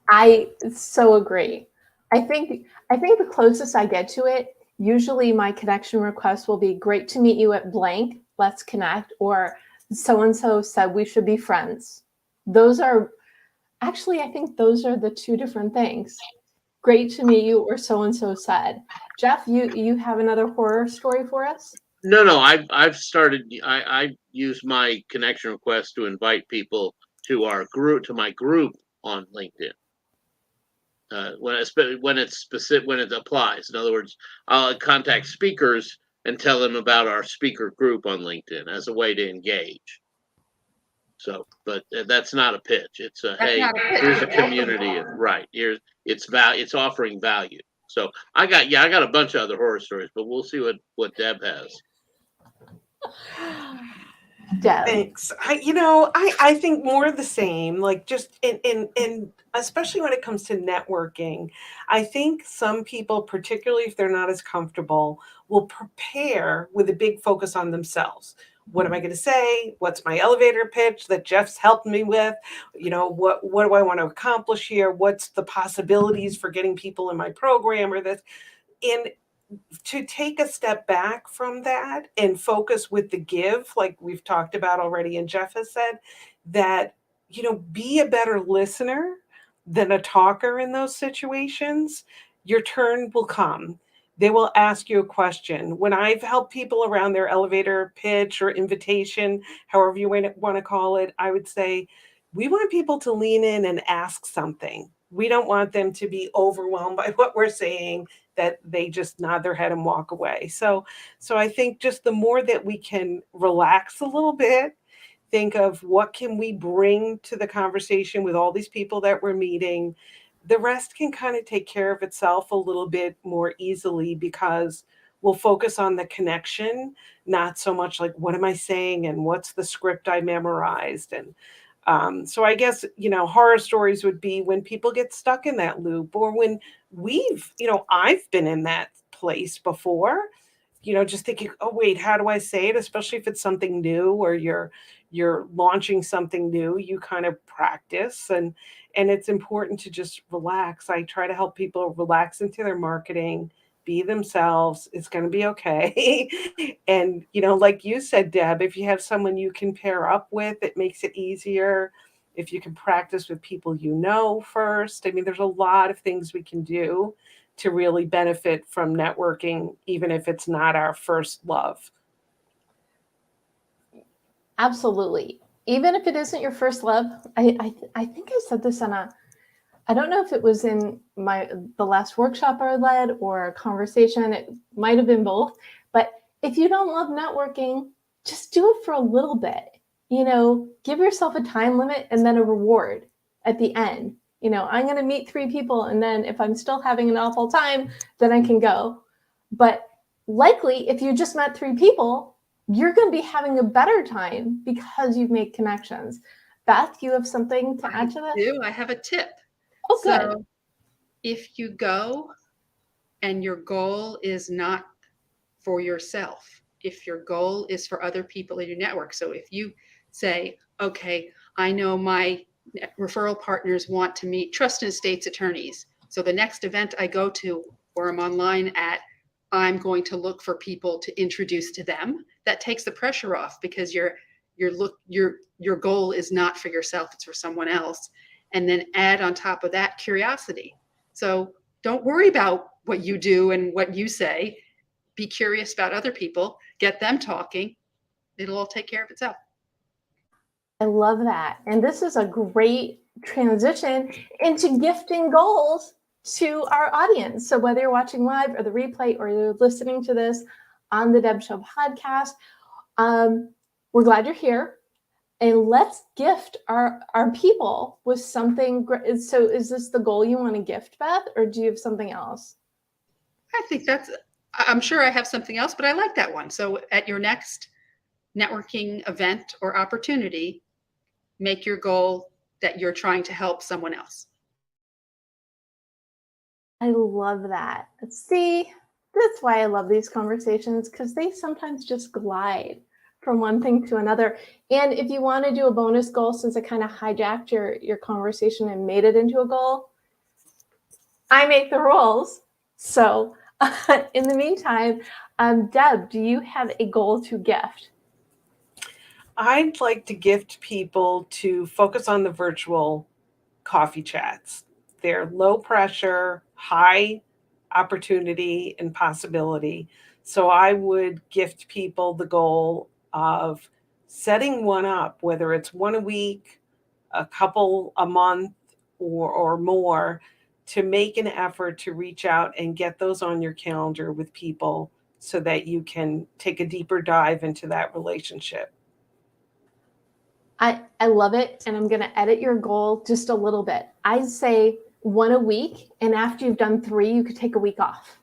Speaker 1: I so agree. I think the closest I get to it, usually my connection request will be great to meet you at blank, let's connect, or so-and-so said we should be friends. I think those are the two different things. Great to meet you, or so-and-so said. Jeff, you have another horror story for us?
Speaker 4: No, I've started, I use my connection request to invite people to to my group on LinkedIn. When it applies. In other words, I'll contact speakers and tell them about our speaker group on LinkedIn as a way to engage. So, but that's not a pitch. It's here's a community, right? It's offering value. So I got a bunch of other horror stories, but we'll see what Deb has.
Speaker 1: Deb.
Speaker 2: Thanks. I think more of the same, like just in especially when it comes to networking. I think some people, particularly if they're not as comfortable, will prepare with a big focus on themselves. What am I going to say? What's my elevator pitch that Jeff's helped me with? What do I want to accomplish here? What's the possibilities for getting people in my program or this? And to take a step back from that and focus with the give, like we've talked about already, and Jeff has said, that, be a better listener than a talker in those situations. Your turn will come. They will ask you a question. When I've helped people around their elevator pitch or invitation, however you want to call it, I would say, we want people to lean in and ask something. We don't want them to be overwhelmed by what we're saying, that they just nod their head and walk away. So I think just the more that we can relax a little bit, think of what can we bring to the conversation with all these people that we're meeting the rest can kind of take care of itself a little bit more easily, because we'll focus on the connection, not so much like, what am I saying and what's the script I memorized. And so I guess, horror stories would be when people get stuck in that loop, or when I've been in that place before, just thinking, oh, wait, how do I say it? Especially if it's something new, or you're launching something new, you kind of practice, and it's important to just relax. I try to help people relax into their marketing, be themselves. It's going to be okay. And, like you said, Deb, if you have someone you can pair up with, it makes it easier. If you can practice with people first. I mean, there's a lot of things we can do to really benefit from networking, even if it's not our first love.
Speaker 1: Absolutely. Even if it isn't your first love, I think I said this I don't know if it was in the last workshop I led or a conversation. It might have been both. But if you don't love networking, just do it for a little bit. Give yourself a time limit and then a reward at the end. I'm going to meet 3 people, and then if I'm still having an awful time, then I can go. But likely, if you just met 3 people, you're going to be having a better time because you've made connections. Beth, you have something to add to that?
Speaker 3: I have a tip.
Speaker 1: Oh, good.
Speaker 3: So if you go and your goal is not for yourself, if your goal is for other people in your network, so if you say, okay, I know my referral partners want to meet trust and estates attorneys, so the next event I go to or I'm online at, I'm going to look for people to introduce to them. That takes the pressure off, because your goal is not for yourself, it's for someone else. And then add on top of that curiosity. So don't worry about what you do and what you say. Be curious about other people, get them talking. It'll all take care of itself.
Speaker 1: I love that. And this is a great transition into gifting goals to our audience. So whether you're watching live or the replay, or you're listening to this on the Deb Show podcast, we're glad you're here. And let's gift our people with something great. So is this the goal you want to gift, Beth, or do you have something else?
Speaker 3: I think I'm sure I have something else, but I like that one. So at your next networking event or opportunity, make your goal that you're trying to help someone else.
Speaker 1: I love that. See, that's why I love these conversations, because they sometimes just glide from one thing to another. And if you want to do a bonus goal, since I kind of hijacked your conversation and made it into a goal, I make the rules. So in the meantime, Deb, do you have a goal to gift?
Speaker 2: I'd like to gift people to focus on the virtual coffee chats. They're low pressure, high opportunity and possibility. So I would gift people the goal of setting one up, whether it's one a week, a couple a month, or more, to make an effort to reach out and get those on your calendar with people, so that you can take a deeper dive into that relationship.
Speaker 1: I love it. And I'm going to edit your goal just a little bit. I'd say one a week. And after you've done 3, you could take a week off.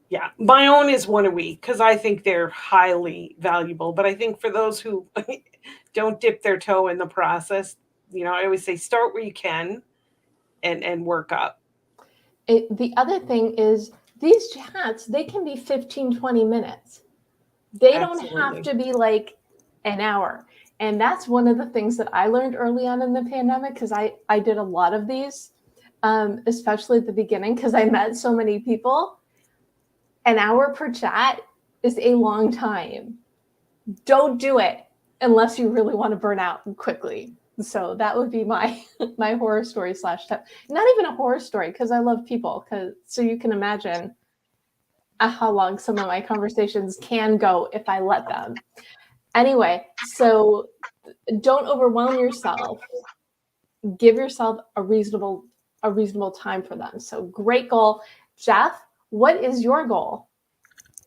Speaker 2: Yeah, my own is one a week, because I think they're highly valuable. But I think for those who don't dip their toe in the process, I always say start where you can and work up.
Speaker 1: The other thing is, these chats, they can be 15, 20 minutes. They
Speaker 2: Absolutely.
Speaker 1: don't have to be like an hour. And that's one of the things that I learned early on in the pandemic, because I did a lot of these, especially at the beginning, because I met so many people. An hour per chat is a long time. Don't do it unless you really want to burn out quickly. So that would be my horror story / tip. Not even a horror story, because I love people. So you can imagine how long some of my conversations can go if I let them. Anyway, so don't overwhelm yourself. Give yourself a reasonable time for them. So great goal. Jeff, what is your goal?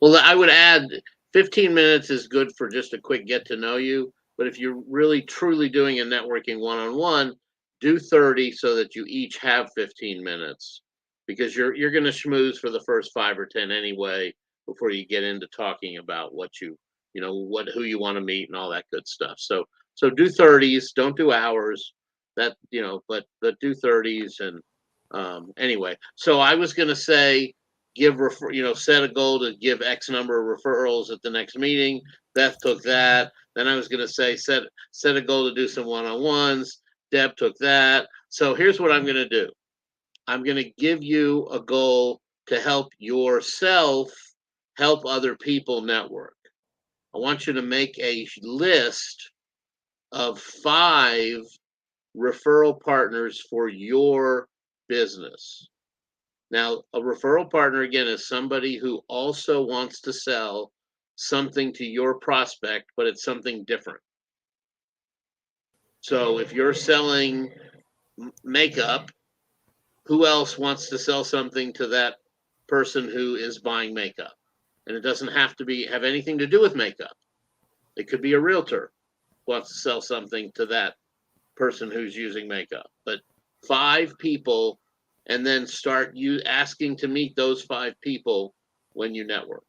Speaker 4: Well, I would add 15 minutes is good for just a quick get to know you. But if you're really truly doing a networking one-on-one, do 30 so that you each have 15 minutes, because you're going to schmooze for the first 5 or 10 anyway before you get into talking about what who you want to meet and all that good stuff. So do 30s, don't do hours. That but do 30s. And anyway, so I was going to say set a goal to give X number of referrals at the next meeting. Beth took that. Then I was going to say set a goal to do some one-on-ones. Deb took that. So here's what I'm going to do. I'm going to give you a goal to help yourself help other people network. I want you to make a list of 5 referral partners for your business. Now, a referral partner, again, is somebody who also wants to sell something to your prospect, but it's something different. So if you're selling makeup, who else wants to sell something to that person who is buying makeup? And it doesn't have to have anything to do with makeup. It could be a realtor who wants to sell something to that person who's using makeup. But 5 people, and then start asking to meet those 5 people when you network.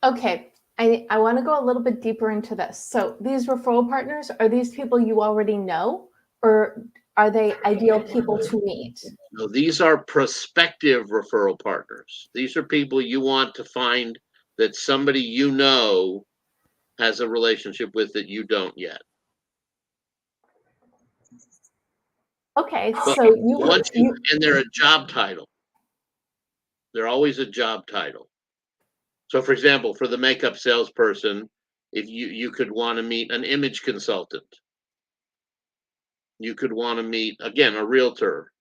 Speaker 1: Okay, I want to go a little bit deeper into this. So these referral partners, are these people you already know, or are they ideal people to meet?
Speaker 4: No, these are prospective referral partners. These are people you want to find that somebody has a relationship with that you don't yet.
Speaker 1: Okay,
Speaker 4: But
Speaker 1: so
Speaker 4: and they're a job title. They're always a job title. So, for example, for the makeup salesperson, if you could want to meet an image consultant, you could want to meet, again, a realtor,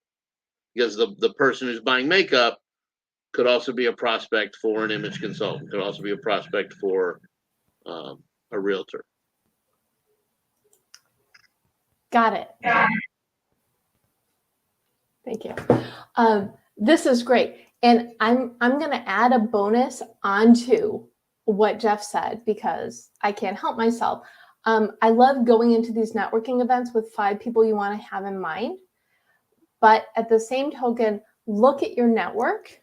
Speaker 4: because the person who's buying makeup could also be a prospect for an image consultant, could also be a prospect for a realtor.
Speaker 1: Got it. Thank you. This is great. And I'm going to add a bonus onto what Jeff said, because I can't help myself. I love going into these networking events with 5 people you want to have in mind. But at the same token, look at your network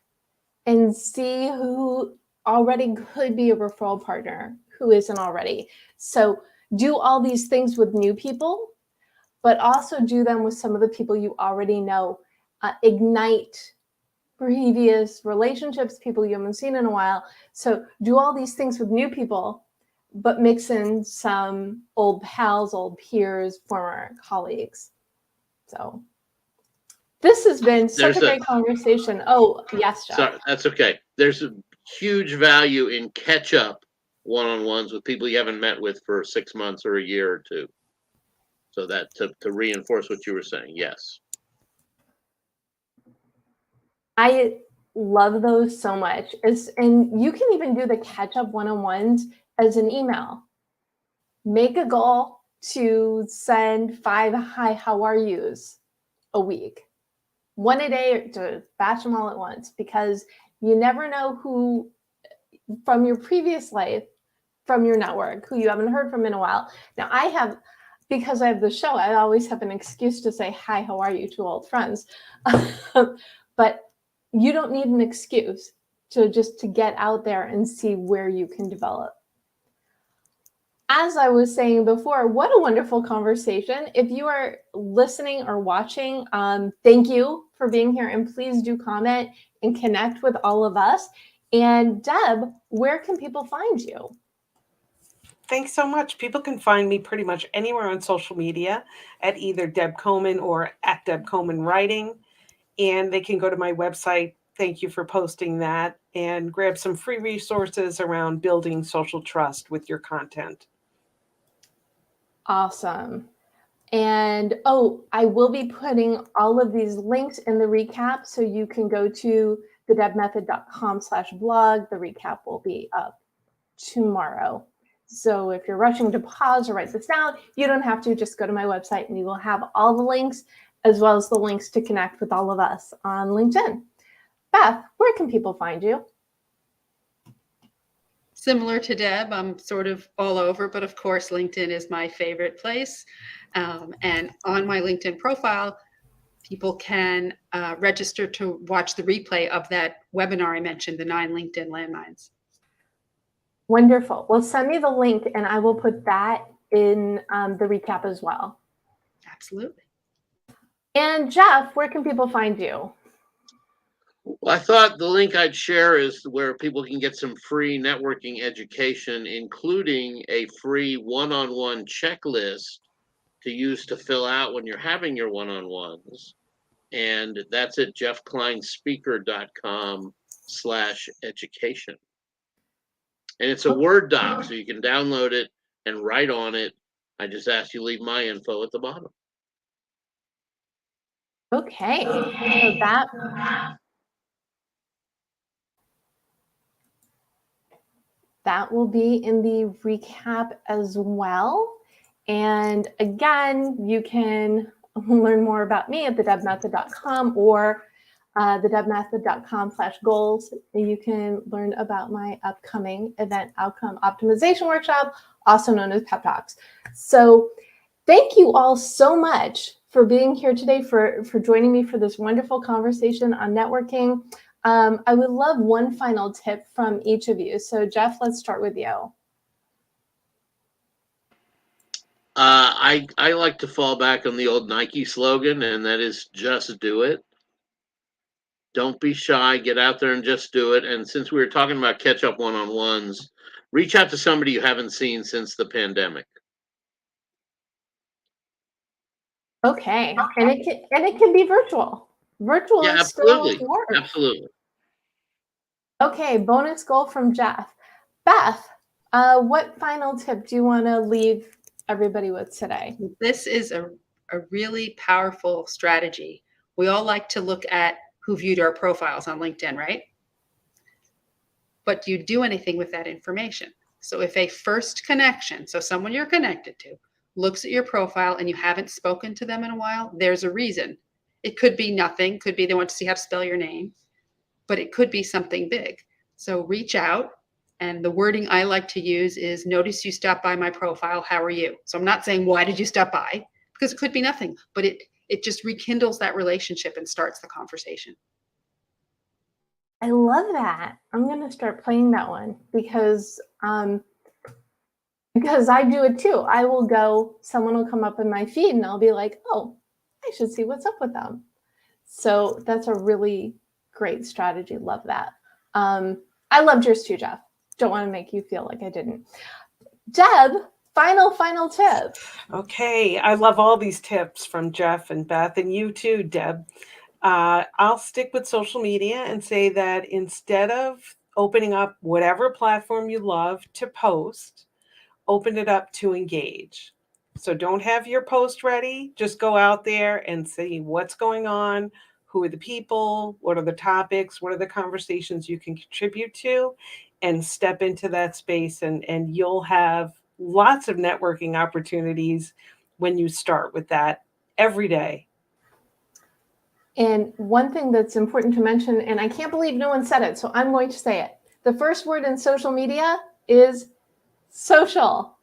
Speaker 1: and see who already could be a referral partner, who isn't already. So do all these things with new people, but also do them with some of the people you already know. Ignite previous relationships, people you haven't seen in a while. So do all these things with new people, but mix in some old pals, old peers, former colleagues. So this has been such a great conversation. Oh, yes, Jeff.
Speaker 4: Sorry, that's okay. There's a huge value in catch-up one-on-ones with people you haven't met with for 6 months or a year or 2. So that to reinforce what you were saying, yes.
Speaker 1: I love those so much. And you can even do the catch-up one-on-ones as an email. Make a goal to send 5 hi, how are yous a week. 1 a day, to batch them all at once, because you never know who from your previous life, from your network, who you haven't heard from in a while. Now because I have the show, I always have an excuse to say, hi, how are you, to old friends. But you don't need an excuse to get out there and see where you can develop. As I was saying before, what a wonderful conversation. If you are listening or watching, thank you for being here, and please do comment and connect with all of us. And Deb, where can people find you?
Speaker 2: Thanks so much. People can find me pretty much anywhere on social media at either Deb Coman or at Deb Coman Writing. And they can go to my website. Thank you for posting that, and grab some free resources around building social trust with your content.
Speaker 1: Awesome. And I will be putting all of these links in the recap, so you can go to thedebmethod.com/blog. The recap will be up tomorrow. So if you're rushing to pause or write this down, you don't have to. Just go to my website and you will have all the links, as well as the links to connect with all of us on LinkedIn. Beth, where can people find you?
Speaker 3: Similar to Deb, I'm sort of all over, but of course, LinkedIn is my favorite place. And on my LinkedIn profile, people can register to watch the replay of that webinar I mentioned, the 9 LinkedIn landmines.
Speaker 1: Wonderful. Well, send me the link and I will put that in the recap as well.
Speaker 3: Absolutely.
Speaker 1: And Jeff, where can people find you?
Speaker 4: Well, I thought the link I'd share is where people can get some free networking education, including a free one-on-one checklist to use to fill out when you're having your one-on-ones. And that's at jeffkleinspeaker.com/education. And it's a Word doc, so you can download it and write on it. I just ask you leave my info at the bottom.
Speaker 1: Okay, so that will be in the recap as well. And again, you can learn more about me at thedebmethod.com or thedebmethod.com/goals. You can learn about my upcoming event outcome optimization workshop, also known as Pep Talks. So thank you all so much for being here today, for joining me for this wonderful conversation on networking. I would love one final tip from each of you. So Jeff, let's start with you.
Speaker 4: I like to fall back on the old Nike slogan, and that is just do it. Don't be shy, get out there and just do it. And since we were talking about catch-up one-on-ones, reach out to somebody you haven't seen since the pandemic.
Speaker 1: Okay, and it can be virtual. Virtual
Speaker 4: Yeah,
Speaker 1: is still
Speaker 4: absolutely.
Speaker 1: work.
Speaker 4: Absolutely.
Speaker 1: Okay, bonus goal from Jeff. Beth, what final tip do you want to leave everybody with today?
Speaker 3: This is a really powerful strategy. We all like to look at who viewed our profiles on LinkedIn, right? But do you do anything with that information? So if a first connection, so someone you're connected to, looks at your profile and you haven't spoken to them in a while, there's a reason. It could be nothing, could be they want to see how to spell your name, but it could be something big. So reach out. And the wording I like to use is, notice you stopped by my profile, how are you? So I'm not saying, why did you stop by? Because it could be nothing, but it just rekindles that relationship and starts the conversation.
Speaker 1: I love that. I'm going to start playing that one because I do it too. I will go, someone will come up in my feed and I'll be like, oh, I should see what's up with them. So that's a really great strategy. Love that. I loved yours too, Jeff. Don't want to make you feel like I didn't. Deb, final tip.
Speaker 2: Okay, I love all these tips from Jeff and Beth, and you too, Deb. I'll stick with social media and say that instead of opening up whatever platform you love to post, open it up to engage. So don't have your post ready. Just go out there and see what's going on, who are the people, what are the topics, what are the conversations you can contribute to, and step into that space, and you'll have lots of networking opportunities when you start with that every day.
Speaker 1: And one thing that's important to mention, and I can't believe no one said it, so I'm going to say it. The first word in social media is social.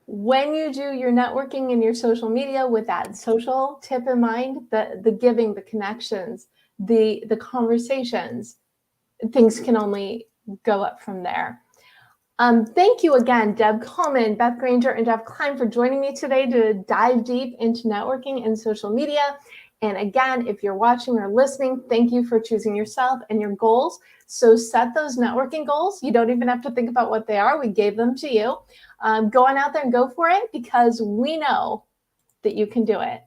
Speaker 1: When you do your networking in your social media with that social tip in mind, the giving, the connections, the conversations, things can only go up from there. Thank you again, Deb Coman, Beth Granger, and Jeff Klein for joining me today to dive deep into networking and social media. And again, if you're watching or listening, thank you for choosing yourself and your goals. So set those networking goals. You don't even have to think about what they are. We gave them to you. Go on out there and go for it because we know that you can do it.